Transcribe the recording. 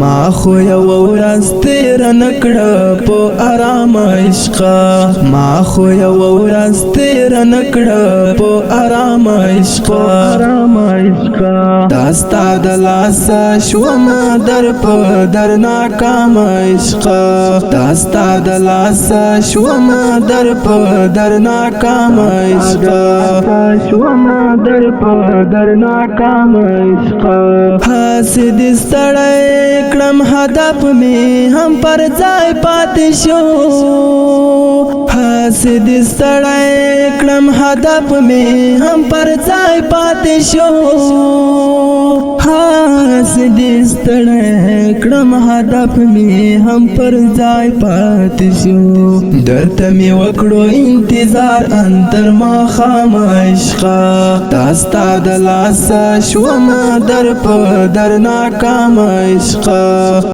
ما خو یو ورځ تیر نکړه په آرام عشق ما خو یو ورځ تیر نکړه په آرام عشق داستا د لاس شوم در په در ناکام عشق داستا د لاس شوم در په در ناکام عشق شوم در په در ناکام عشق حسد ستړی کړم هدف می هم پر ځای پاتې شو حسد ستړی کړم هدف می هم پر ځای پاتې شو حسد ستړی کړم هدف می هم پر ځای پاتې شو درته می وکړو انتظار انتر ما خام عشق داستا د لاس شوم در په در ناکام عشق